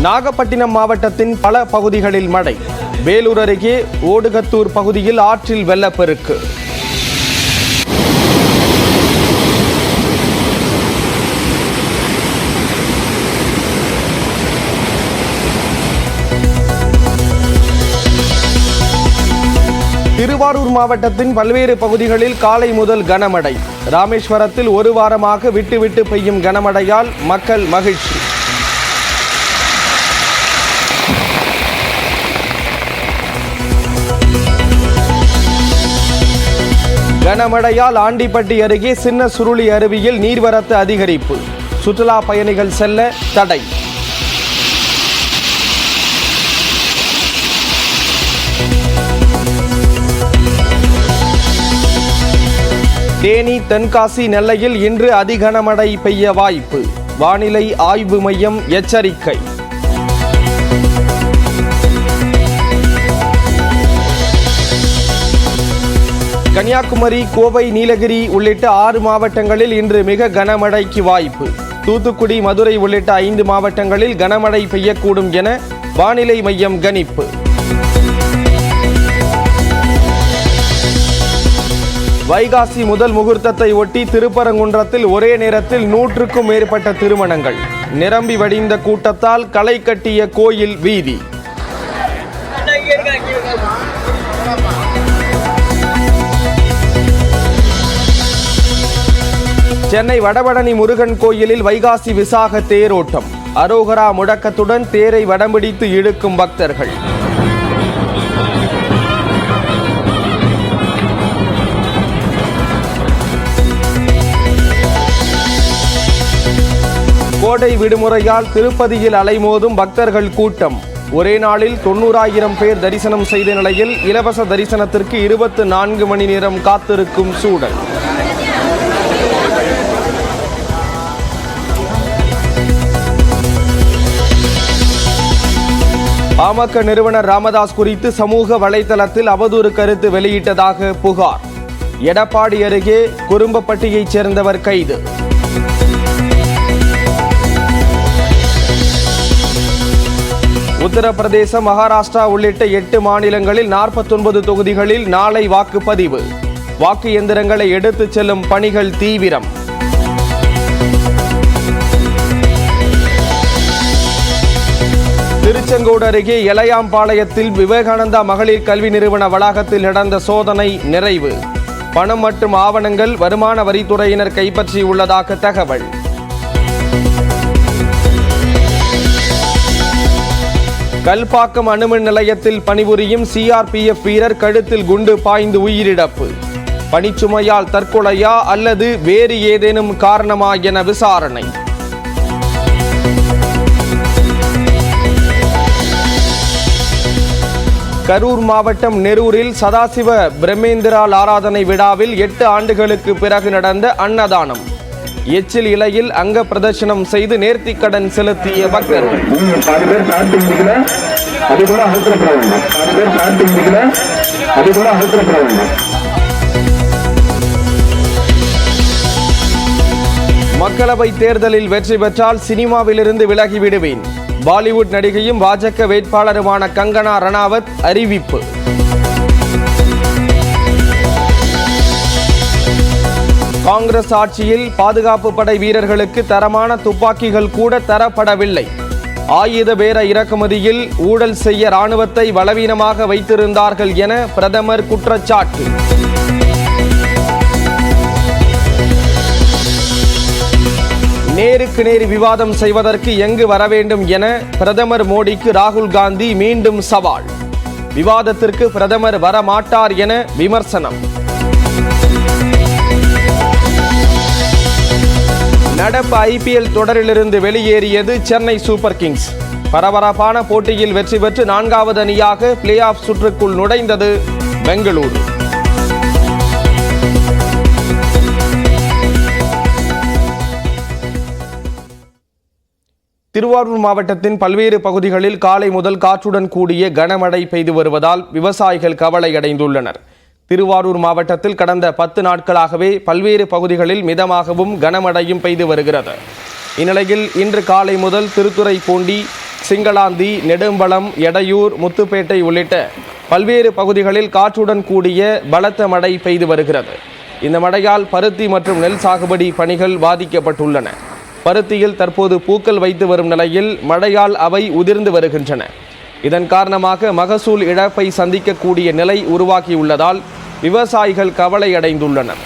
நாகப்பட்டினம் மாவட்டத்தின் பல பகுதிகளில் மழை. வேலூர் அருகே ஓடுகத்தூர் பகுதியில் ஆற்றில் வெள்ளப்பெருக்கு. திருவாரூர் மாவட்டத்தின் பல்வேறு பகுதிகளில் காலை முதல் கனமழை. ராமேஸ்வரத்தில் ஒரு வாரமாக விட்டு பெய்யும் கனமழையால் மக்கள் மகிழ்ச்சி. கனமழையால் ஆண்டிப்பட்டி அருகே சின்ன சுருளி அருவியில் நீர்வரத்து அதிகரிப்பு. சுற்றுலா பயணிகள் செல்ல தடை. தேனி, தென்காசி, நெல்லையில் இன்று அதிகனமழை பெய்ய வாய்ப்பு. வானிலை ஆய்வு மையம் எச்சரிக்கை. கன்னியாகுமரி, கோவை, நீலகிரி உள்ளிட்ட 6 மாவட்டங்களில் இன்று மிக கனமழைக்கு வாய்ப்பு. தூத்துக்குடி, மதுரை உள்ளிட்ட 5 மாவட்டங்களில் கனமழை பெய்யக்கூடும் என வானிலை மையம் கணிப்பு. வைகாசி முதல் முகூர்த்தத்தை ஒட்டி திருப்பரங்குன்றத்தில் ஒரே நேரத்தில் 100க்கும் மேற்பட்ட திருமணங்கள். நிரம்பி வடிந்த கூட்டத்தால் களை கட்டிய கோயில் வீதி. சென்னை வடபழனி முருகன் கோயிலில் வைகாசி விசாக தேரோட்டம். அரோகரா முழக்கத்துடன் தேரை வடம்பிடித்து இழுக்கும் பக்தர்கள். கோடை விடுமுறையால் திருப்பதியில் அலைமோதும் பக்தர்கள் கூட்டம். ஒரே நாளில் 90,000 பேர் தரிசனம் செய்த நிலையில் இலவச தரிசனத்திற்கு 24 மணி நேரம் காத்திருக்கும் சூழல். பாமக நிறுவனர் ராமதாஸ் குறித்து சமூக வலைதளத்தில் அவதூறு கருத்து வெளியிட்டதாக புகார். எடப்பாடி அருகே குறும்பப்பட்டியைச் சேர்ந்தவர் கைது. உத்தரப்பிரதேசம், மகாராஷ்டிரா உள்ளிட்ட 8 மாநிலங்களில் 49 தொகுதிகளில் நாளை வாக்குப்பதிவு. வாக்கு எந்திரங்களை எடுத்துச் செல்லும் பணிகள் தீவிரம். திருச்செங்கோடு அருகே எலையாம்பாளையத்தில் விவேகானந்தா மகளிர் கல்வி நிறுவன வளாகத்தில் நடந்த சோதனை நிறைவு. பணம் மற்றும் ஆவணங்கள் வருமான வரித்துறையினர் கைப்பற்றியுள்ளதாக தகவல். கல்பாக்கம் அணுமின் நிலையத்தில் பணிபுரியும் சிஆர்பிஎஃப் வீரர் கழுத்தில் குண்டு பாய்ந்து உயிரிழப்பு. பணிச்சுமையால் தற்கொலையா அல்லது வேறு ஏதேனும் காரணமா என விசாரணை. கரூர் மாவட்டம் நெரூரில் சதாசிவ பிரம்மேந்திரால் ஆராதனை விழாவில் 8 ஆண்டுகளுக்கு பிறகு நடந்த அன்னதானம். எச்சில் இலையில் அங்க பிரதர்சனம் செய்து நேர்த்திக்கடன் செலுத்திய பக்தர்கள். மக்களவை தேர்தலில் வெற்றி பெற்றால் சினிமாவிலிருந்து விலகிவிடுவேன். பாலிவுட் நடிகையும் பாஜக வேட்பாளருமான கங்கனா ரணாவத் அறிவிப்பு. காங்கிரஸ் ஆட்சியில் பாதுகாப்பு படை வீரர்களுக்கு தரமான துப்பாக்கிகள் கூட தரப்படவில்லை. ஆயுத பேர இறக்குமதியில் ஊழல் செய்ய ராணுவத்தை பலவீனமாக வைத்திருந்தார்கள் என பிரதமர் குற்றச்சாட்டு. நேருக்கு நேர் விவாதம் செய்வதற்கு எங்கு வர வேண்டும் என பிரதமர் மோடிக்கு ராகுல் காந்தி மீண்டும் சவால். விவாதத்திற்கு பிரதமர் வரமாட்டார் என விமர்சனம். நடப்பு ஐபிஎல் தொடரிலிருந்து வெளியேறியது சென்னை சூப்பர் கிங்ஸ். பரபரப்பான போட்டியில் வெற்றி பெற்று 4வது அணியாக பிளே ஆஃப் சுற்றுக்குள் நுழைந்தது பெங்களூரு. திருவாரூர் மாவட்டத்தின் பல்வேறு பகுதிகளில் காலை முதல் காற்றுடன் கூடிய கனமழை பெய்து வருவதால் விவசாயிகள் கவலை அடைந்துள்ளனர். திருவாரூர் மாவட்டத்தில் கடந்த 10 நாட்களாகவே பல்வேறு பகுதிகளில் மிதமாகவும் கனமழையும் பெய்து வருகிறது. இந்நிலையில் இன்று காலை முதல் திருத்துறைப்பூண்டி, சிங்களாந்தி, நெடும்பலம், எடையூர், முத்துப்பேட்டை உள்ளிட்ட பல்வேறு பகுதிகளில் காற்றுடன் கூடிய பலத்த மழை பெய்து வருகிறது. இந்த மழையால் பருத்தி மற்றும் நெல் சாகுபடி பணிகள் பாதிக்கப்பட்டுள்ளன. பருத்தியில் தற்போது பூக்கள் வைத்து வரும் நிலையில் மழையால் அவை உதிர்ந்து வருகின்றன. இதன் காரணமாக மகசூல் இழப்பை சந்திக்கக்கூடிய நிலை உருவாகியுள்ளதால் விவசாயிகள் கவலை அடைந்துள்ளனர்.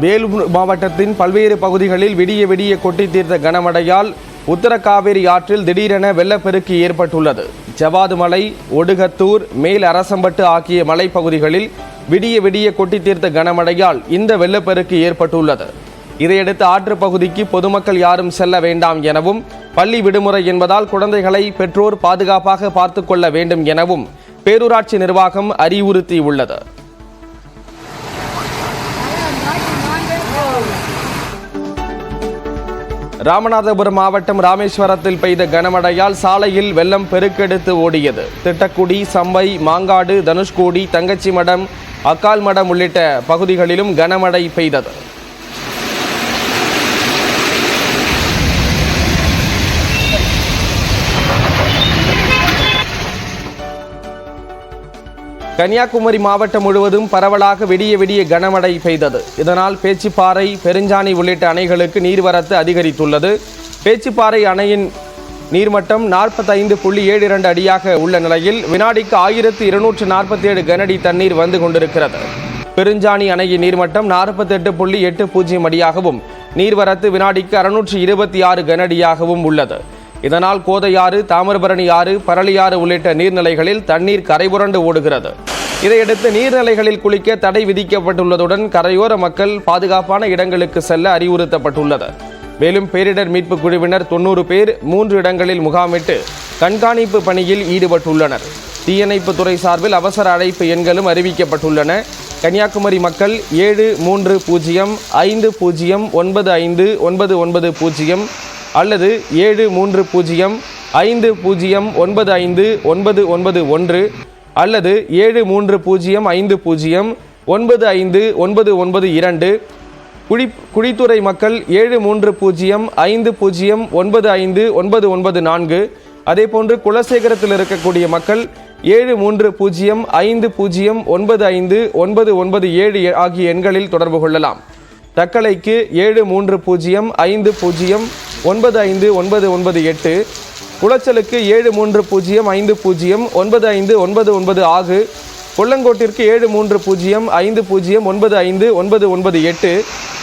வேலூர் மாவட்டத்தின் பல்வேறு பகுதிகளில் விடிய விடிய கொட்டி தீர்த்த கனமழையால் உத்தரகாவேரி ஆற்றில் திடீரென வெள்ளப்பெருக்கு ஏற்பட்டுள்ளது. ஜவாது மலை, ஒடுகத்தூர், மேல் அரசம்பட்டு ஆகிய மலைப்பகுதிகளில் விடிய விடிய கொட்டி தீர்த்த கனமழையால் இந்த வெள்ளப்பெருக்கு ஏற்பட்டுள்ளது. இதையடுத்து ஆற்று பகுதிக்கு பொதுமக்கள் யாரும் செல்ல வேண்டாம் எனவும், பள்ளி விடுமுறை என்பதால் குழந்தைகளை பெற்றோர் பாதுகாப்பாக பார்த்து கொள்ள வேண்டும் எனவும் பேரூராட்சி நிர்வாகம் அறிவுறுத்தியுள்ளது. ராமநாதபுரம் மாவட்டம் ராமேஸ்வரத்தில் பெய்த கனமழையால் சாலையில் வெள்ளம் பெருக்கெடுத்து ஓடியது. திட்டக்குடி, சம்பை, மாங்காடு, தனுஷ்கோடி, தங்கச்சிமடம், அக்கால்மடம் உள்ளிட்ட பகுதிகளிலும் கனமழை பெய்தது. கன்னியாகுமரி மாவட்டம் முழுவதும் பரவலாக விடிய விடிய கனமழை பெய்தது. இதனால் பேச்சிப்பாறை, பெருஞ்சாணி உள்ளிட்ட அணைகளுக்கு நீர்வரத்து அதிகரித்துள்ளது. பேச்சிப்பாறை அணையின் நீர்மட்டம் 45.72 அடியாக உள்ள நிலையில் வினாடிக்கு 1247 கனஅடி தண்ணீர் வந்து கொண்டிருக்கிறது. பெருஞ்சாணி அணையின் நீர்மட்டம் 48.80 அடியாகவும் நீர்வரத்து வினாடிக்கு 626 கனஅடியாகவும் உள்ளது. இதனால் கோதையாறு, தாமிரபரணி ஆறு, பரளியாறு உள்ளிட்ட நீர்நிலைகளில் தண்ணீர் கரைபுரண்டு ஓடுகிறது. இதையடுத்து நீர்நிலைகளில் குளிக்க தடை விதிக்கப்பட்டுள்ளதுடன் கரையோர மக்கள் பாதுகாப்பான இடங்களுக்கு செல்ல அறிவுறுத்தப்பட்டுள்ளது. மேலும் பேரிடர் மீட்பு குழுவினர் 90 பேர் 3 இடங்களில் முகாமிட்டு கண்காணிப்பு பணியில் ஈடுபட்டுள்ளனர். தீயணைப்புத்துறை சார்பில் அவசர அழைப்பு எண்களும் அறிவிக்கப்பட்டுள்ளன. கன்னியாகுமரி மக்கள் 7305959990 அல்லது 730550959991 அல்லது 730550959992. குழித்துறை மக்கள் 730550959994. அதேபோன்று குலசேகரத்தில் இருக்கக்கூடிய மக்கள் 730550959997 ஆகிய எண்களில் தொடர்பு கொள்ளலாம். தக்கலைக்கு 730550959998, குளச்சலுக்கு 730550959996, கொல்லங்கோட்டிற்கு 730550959998,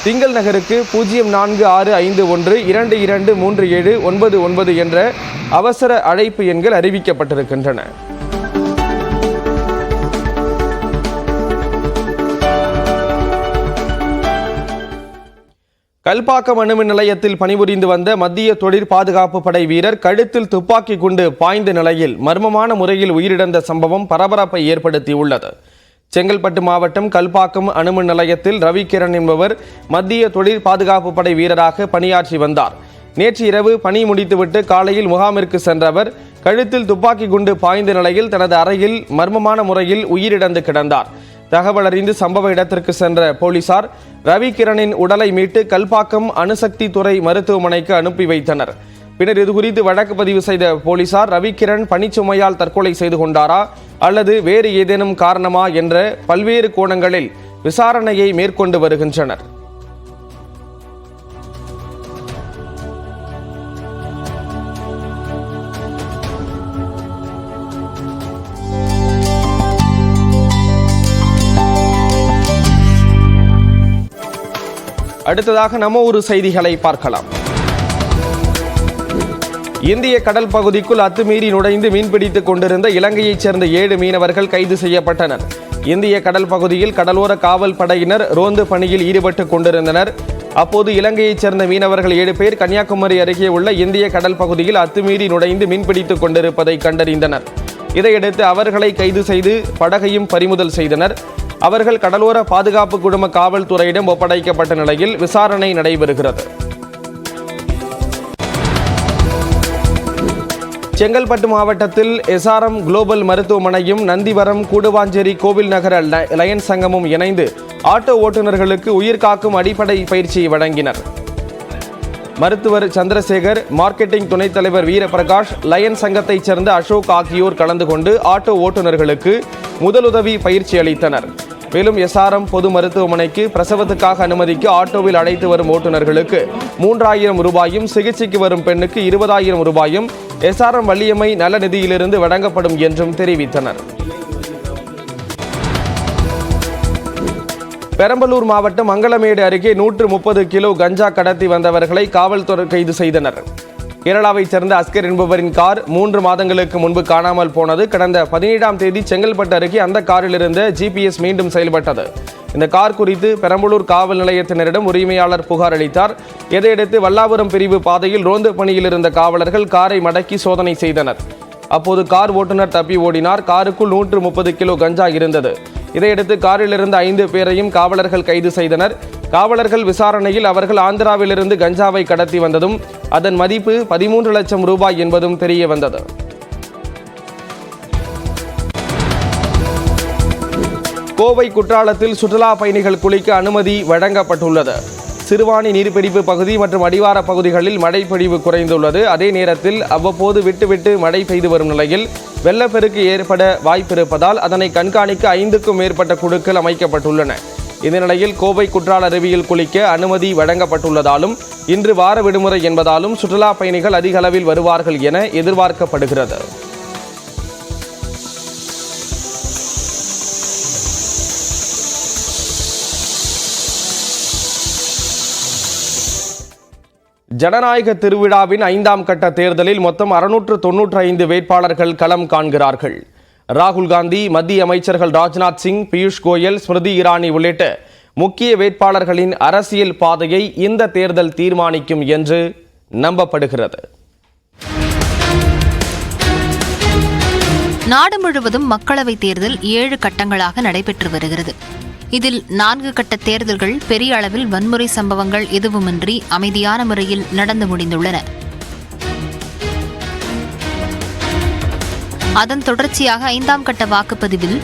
திங்கள் நகருக்கு 046512237999 என்ற அவசர அழைப்பு எண்கள் அறிவிக்கப்பட்டிருக்கின்றன. கல்பாக்கம் அணுமின் நிலையத்தில் பணிபுரிந்து வந்த மத்திய தொழிற் பாதுகாப்பு படை வீரர் கழுத்தில் துப்பாக்கி குண்டு பாய்ந்த நிலையில் மர்மமான முறையில் உயிரிழந்த சம்பவம் பரபரப்பை ஏற்படுத்தியுள்ளது. செங்கல்பட்டு மாவட்டம் கல்பாக்கம் அணுமின் நிலையத்தில் ரவிகிரண் என்பவர் மத்திய தொழிற் பாதுகாப்பு படை வீரராக பணியாற்றி வந்தார். நேற்று இரவு பணி முடித்துவிட்டு காலையில் முகாமிற்கு சென்ற அவர் கழுத்தில் துப்பாக்கி குண்டு பாய்ந்த நிலையில் தனது அறையில் மர்மமான முறையில் உயிரிழந்து கிடந்தார். தகவல் அறிந்து சம்பவ இடத்திற்கு சென்ற போலீசார் ரவிகிரணின் உடலை மீட்டு கல்பாக்கம் அணுசக்தி துறை மருத்துவமனைக்கு அனுப்பி வைத்தனர். பின்னர் இதுகுறித்து வழக்கு பதிவு செய்த போலீசார் ரவிகிரண் பணிச்சுமையால் தற்கொலை செய்து கொண்டாரா அல்லது வேறு ஏதேனும் காரணமா என்ற பல்வேறு கோணங்களில் விசாரணையை மேற்கொண்டு வருகின்றனர். அடுத்ததாக நம்ம ஒரு செய்திகளை பார்க்கலாம். இந்திய கடல் பகுதிக்குள் அத்துமீறி நுழைந்து மீன்பிடித்துக் கொண்டிருந்த இலங்கையைச் சேர்ந்த 7 மீனவர்கள் கைது செய்யப்பட்டனர். இந்திய கடல் பகுதியில் கடலோர காவல் படையினர் ரோந்து பணியில் ஈடுபட்டு கொண்டிருந்தனர். அப்போது இலங்கையைச் சேர்ந்த மீனவர்கள் 7 பேர் கன்னியாகுமரி அருகே உள்ள இந்திய கடல் பகுதியில் அத்துமீறி நுழைந்து மீன்பிடித்துக் கொண்டிருப்பதை கண்டறிந்தனர். இதையடுத்து அவர்களை கைது செய்து படகையும் பறிமுதல் செய்தனர். அவர்கள் கடலோர பாதுகாப்பு குழும காவல்துறையிடம் ஒப்படைக்கப்பட்ட நிலையில் விசாரணை நடைபெறுகிறது. செங்கல்பட்டு மாவட்டத்தில் எஸ்ஆர்எம் குளோபல் மருத்துவமனையும் நந்திவரம் கூடுவாஞ்சேரி கோவில் நகர லயன்ஸ் சங்கமும் இணைந்து ஆட்டோ ஓட்டுநர்களுக்கு உயிர்காக்கும் அடிப்படை பயிற்சியை வழங்கினர். மருத்துவர் சந்திரசேகர், மார்க்கெட்டிங் துணைத் தலைவர் வீரபிரகாஷ், லயன் சங்கத்தைச் சேர்ந்த அசோக் ஆகியோர் கலந்து கொண்டு ஆட்டோ ஓட்டுநர்களுக்கு முதலுதவி பயிற்சி அளித்தனர். மேலும் எஸ்ஆர்எம் பொது மருத்துவமனைக்கு பிரசவத்துக்காக அனுமதிக்கு ஆட்டோவில் அழைத்து வரும் ஓட்டுநர்களுக்கு 3000 ரூபாயும், சிகிச்சைக்கு வரும் பெண்ணுக்கு 20,000 ரூபாயும் எஸ்ஆர்எம் வள்ளியம்மை நல நிதியிலிருந்து வழங்கப்படும் என்றும் தெரிவித்தனர். பெரம்பலூர் மாவட்டம் மங்களமேடு அருகே 130 கிலோ கஞ்சா கடத்தி வந்தவர்களை காவல்துறை கைது செய்தனர். கேரளாவைச் சேர்ந்த அஸ்கர் என்பவரின் கார் 3 மாதங்களுக்கு முன்பு காணாமல் போனது. கடந்த 17ஆம் தேதி செங்கல்பட்டு அருகே அந்த காரில் இருந்த GPS மீண்டும் செயல்பட்டது. இந்த கார் குறித்து பெரம்பலூர் காவல் நிலையத்தினரிடம் உரிமையாளர் புகார் அளித்தார். இதையடுத்து வல்லாபுரம் பிரிவு பாதையில் ரோந்து பணியில் இருந்த காவலர்கள் காரை மடக்கி சோதனை செய்தனர். அப்போது கார் ஓட்டுநர் தப்பி ஓடினார். காருக்குள் 130 கிலோ கஞ்சா இருந்தது. இதையடுத்து காரில் இருந்த 5 பேரையும் காவலர்கள் கைது செய்தனர். காவலர்கள் விசாரணையில் அவர்கள் ஆந்திராவிலிருந்து கஞ்சாவை கடத்தி வந்ததும் அதன் மதிப்பு 13 லட்சம் ரூபாய் என்பதும் தெரிய வந்தது. கோவை குற்றாலத்தில் சுற்றுலா பயணிகள் குளிக்க அனுமதி வழங்கப்பட்டுள்ளது. சிறுவாணி நீர்பிடிப்பு பகுதி மற்றும் அடிவார பகுதிகளில் மழைப்பொழிவு குறைந்துள்ளது. அதே நேரத்தில் அவ்வப்போது விட்டு மழை பெய்து வரும் நிலையில் வெள்ளப்பெருக்கு ஏற்பட வாய்ப்பிருப்பதால் அதனை கண்காணிக்க 5க்கும் மேற்பட்ட குழுக்கள் அமைக்கப்பட்டுள்ளன. இந்த நிலையில் கோவை குற்றால அருவியில் குளிக்க அனுமதி வழங்கப்பட்டுள்ளதாலும் இன்று வார விடுமுறை என்பதாலும் சுற்றுலா பயணிகள் அதிக அளவில் வருவார்கள் என எதிர்பார்க்கப்படுகிறது. ஜனநாயக திருவிழாவின் 5ஆம் கட்ட தேர்தலில் மொத்தம் 695 வேட்பாளர்கள் களம் காண்கிறார்கள். ராகுல் காந்தி, மத்திய அமைச்சர்கள் ராஜ்நாத் சிங், பியூஷ் கோயல், ஸ்மிருதி இரானி உள்ளிட்ட முக்கிய வேட்பாளர்களின் அரசியல் பாதையை இந்த தேர்தல் தீர்மானிக்கும் என்று நம்பப்படுகிறது. நாடு முழுவதும் மக்களவைத் தேர்தல் 7 கட்டங்களாக நடைபெற்று வருகிறது. இதில் 4 கட்ட தேர்தல்கள் பெரிய அளவில் வன்முறை சம்பவங்கள் எதுவுமின்றி அமைதியான முறையில் நடந்து முடிந்துள்ளன. அதன் தொடர்ச்சியாக 5ஆம் கட்ட வாக்குப்பதிவில்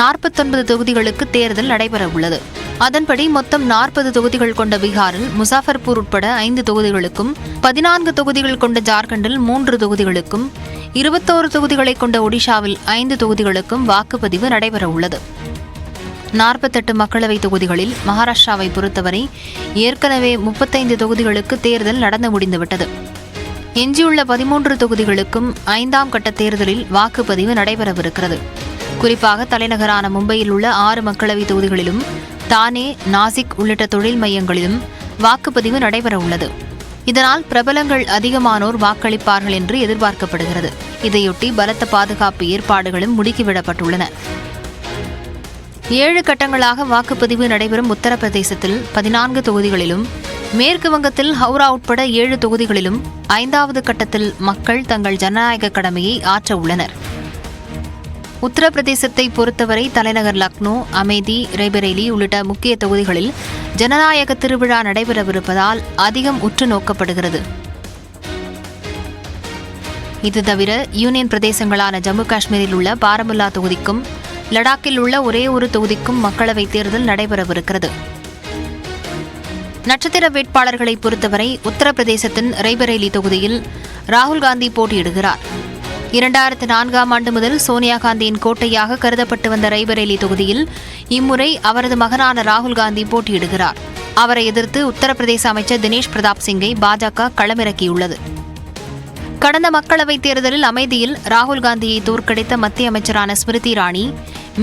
49 தொகுதிகளுக்கு தேர்தல் நடைபெற உள்ளது. அதன்படி மொத்தம் 40 தொகுதிகள் கொண்ட பீகாரில் முசாஃபர்பூர் உட்பட 5 தொகுதிகளுக்கும், 14 தொகுதிகள் கொண்ட ஜார்க்கண்டில் 3 தொகுதிகளுக்கும், 21 தொகுதிகளை கொண்ட ஒடிஷாவில் 5 தொகுதிகளுக்கும் வாக்குப்பதிவு நடைபெற உள்ளது. 48 மக்களவைத் தொகுதிகளில் மகாராஷ்டிராவை பொறுத்தவரை ஏற்கனவே 35 தொகுதிகளுக்கு தேர்தல் நடந்து முடிந்துவிட்டது. எஞ்சியுள்ள 13 தொகுதிகளுக்கும் 5ஆம் கட்ட தேர்தலில் வாக்குப்பதிவு நடைபெறவிருக்கிறது. குறிப்பாக தலைநகரான மும்பையில் உள்ள 6 மக்களவைத் தொகுதிகளிலும், தானே, நாசிக் உள்ளிட்ட தொழில் மையங்களிலும் வாக்குப்பதிவு நடைபெற உள்ளது. இதனால் பிரபலங்கள் அதிகமானோர் வாக்களிப்பார்கள் என்று எதிர்பார்க்கப்படுகிறது. இதையொட்டி பலத்த பாதுகாப்பு ஏற்பாடுகளும் முடுக்கிவிடப்பட்டுள்ளன. 7 கட்டங்களாக வாக்குப்பதிவு நடைபெறும் உத்தரப்பிரதேசத்தில் 14 தொகுதிகளிலும், மேற்கு வங்கத்தில் ஹவுரா உட்பட 7 தொகுதிகளிலும் 5வது கட்டத்தில் மக்கள் தங்கள் ஜனநாயக கடமையை ஆற்ற உள்ளனர். உத்தரப்பிரதேசத்தை பொறுத்தவரை தலைநகர் லக்னோ, அமேதி, ரேபரேலி உள்ளிட்ட முக்கிய தொகுதிகளில் ஜனநாயக திருவிழா நடைபெறவிருப்பதால் அதிகம் உற்று நோக்கப்படுகிறது. இது தவிர யூனியன் பிரதேசங்களான ஜம்மு காஷ்மீரில் உள்ள பாரமுல்லா தொகுதிக்கும், லடாக்கில் உள்ள ஒரே ஒரு தொகுதிக்கும் மக்களவைத் தேர்தல் நடைபெறவிருக்கிறது. நட்சத்திர வேட்பாளர்களை பொறுத்தவரை உத்தரப்பிரதேசத்தின் ரேபரேலி தொகுதியில் ராகுல் காந்தி போட்டியிடுகிறார். 2004ஆம் ஆண்டு முதல் சோனியா காந்தியின் கோட்டையாக கருதப்பட்டு வந்த ரேபரேலி தொகுதியில் இம்முறை அவரது மகனான ராகுல் காந்தி போட்டியிடுகிறார். அவரை எதிர்த்து உத்தரப்பிரதேச அமைச்சர் தினேஷ் பிரதாப் சிங்கை பாஜக களமிறக்கியுள்ளது. கடந்த மக்களவைத் தேர்தலில் அமேதியில் ராகுல் காந்தியை தோற்கடித்த மத்திய அமைச்சரான ஸ்மிருதி இரானி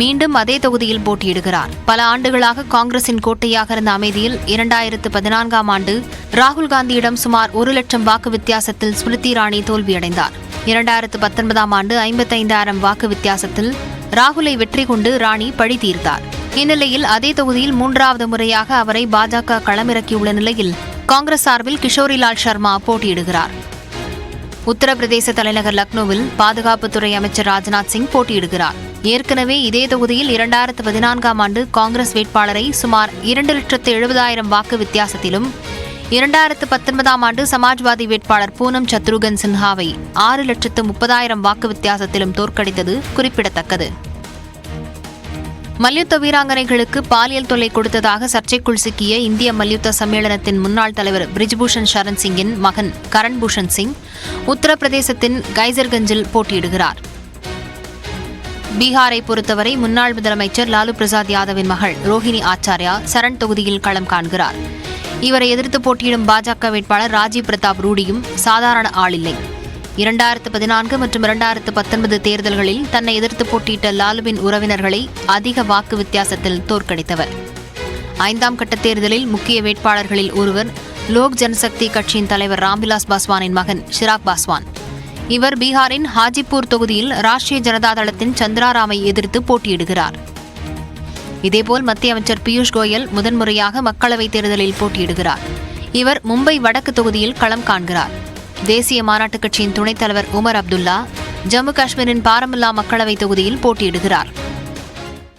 மீண்டும் அதே தொகுதியில் போட்டியிடுகிறார். பல ஆண்டுகளாக காங்கிரசின் கோட்டையாக இருந்த அமேதியில் 2014ஆம் ஆண்டு ராகுல் காந்தியிடம் சுமார் 1 லட்சம் வாக்கு வித்தியாசத்தில் ஸ்மிருதி இரானி தோல்வியடைந்தார். 2019ஆம் ஆண்டு 55,000 வாக்கு வித்தியாசத்தில் ராகுலை வெற்றி கொண்டு ராணி பழி தீர்த்தார். இந்நிலையில் அதே தொகுதியில் 3வது முறையாக அவரை பாஜக களமிறக்கியுள்ள நிலையில் காங்கிரஸ் சார்பில் கிஷோரிலால் சர்மா போட்டியிடுகிறார். உத்தரப்பிரதேச தலைநகர் லக்னோவில் பாதுகாப்புத்துறை அமைச்சர் ராஜ்நாத் சிங் போட்டியிடுகிறார். ஏற்கனவே இதே தொகுதியில் 2014ஆம் ஆண்டு காங்கிரஸ் வேட்பாளரை சுமார் 2,70,000 வாக்கு வித்தியாசத்திலும், 2019ஆம் ஆண்டு சமாஜ்வாதி வேட்பாளர் பூனம் சத்ருகன் சின்ஹாவை 6,30,000 வாக்கு வித்தியாசத்திலும் தோற்கடித்தது குறிப்பிடத்தக்கது. மல்யுத்த வீராங்கனைகளுக்கு பாலியல் தொல்லை கொடுத்ததாக சர்ச்சைக்குள் சிக்கிய இந்திய மல்யுத்த சம்மேளனத்தின் முன்னாள் தலைவர் பிரிஜ்பூஷன் சரண் சிங்கின் மகன் கரண் பூஷன் சிங் உத்தரப்பிரதேசத்தின் கைசர்கஞ்சில் போட்டியிடுகிறார். பீகாரை பொறுத்தவரை முன்னாள் முதலமைச்சர் லாலு பிரசாத் யாதவின் மகள் ரோஹிணி ஆச்சார்யா சரண் தொகுதியில் களம் காண்கிறார். இவரை எதிர்த்து போட்டியிடும் பாஜக வேட்பாளர் ராஜீவ் பிரதாப் ரூடியும் சாதாரண ஆளில்லை. 2014 மற்றும் 2019 தேர்தல்களில் தன்னை எதிர்த்து போட்டியிட்ட லாலுவின் உறவினர்களை அதிக வாக்கு வித்தியாசத்தில் தோற்கடித்தவர். 5ஆம் கட்ட தேர்தலில் முக்கிய வேட்பாளர்களில் ஒருவர் லோக் ஜனசக்தி கட்சியின் தலைவர் ராம்விலாஸ் பாஸ்வானின் மகன் சிராக் பாஸ்வான். இவர் பீகாரின் ஹாஜிப்பூர் தொகுதியில் ராஷ்டிரிய ஜனதா தளத்தின் சந்திராராமை எதிர்த்து போட்டியிடுகிறார். இதேபோல் மத்திய அமைச்சர் பியூஷ் கோயல் முதன்முறையாக மக்களவைத் தேர்தலில் போட்டியிடுகிறார். இவர் மும்பை வடக்கு தொகுதியில் களம் காண்கிறார். தேசிய மாநாட்டுக் கட்சியின் துணைத் தலைவர் உமர் அப்துல்லா ஜம்மு காஷ்மீரின் பாரமுல்லா மக்களவைத் தொகுதியில் போட்டியிடுகிறார்.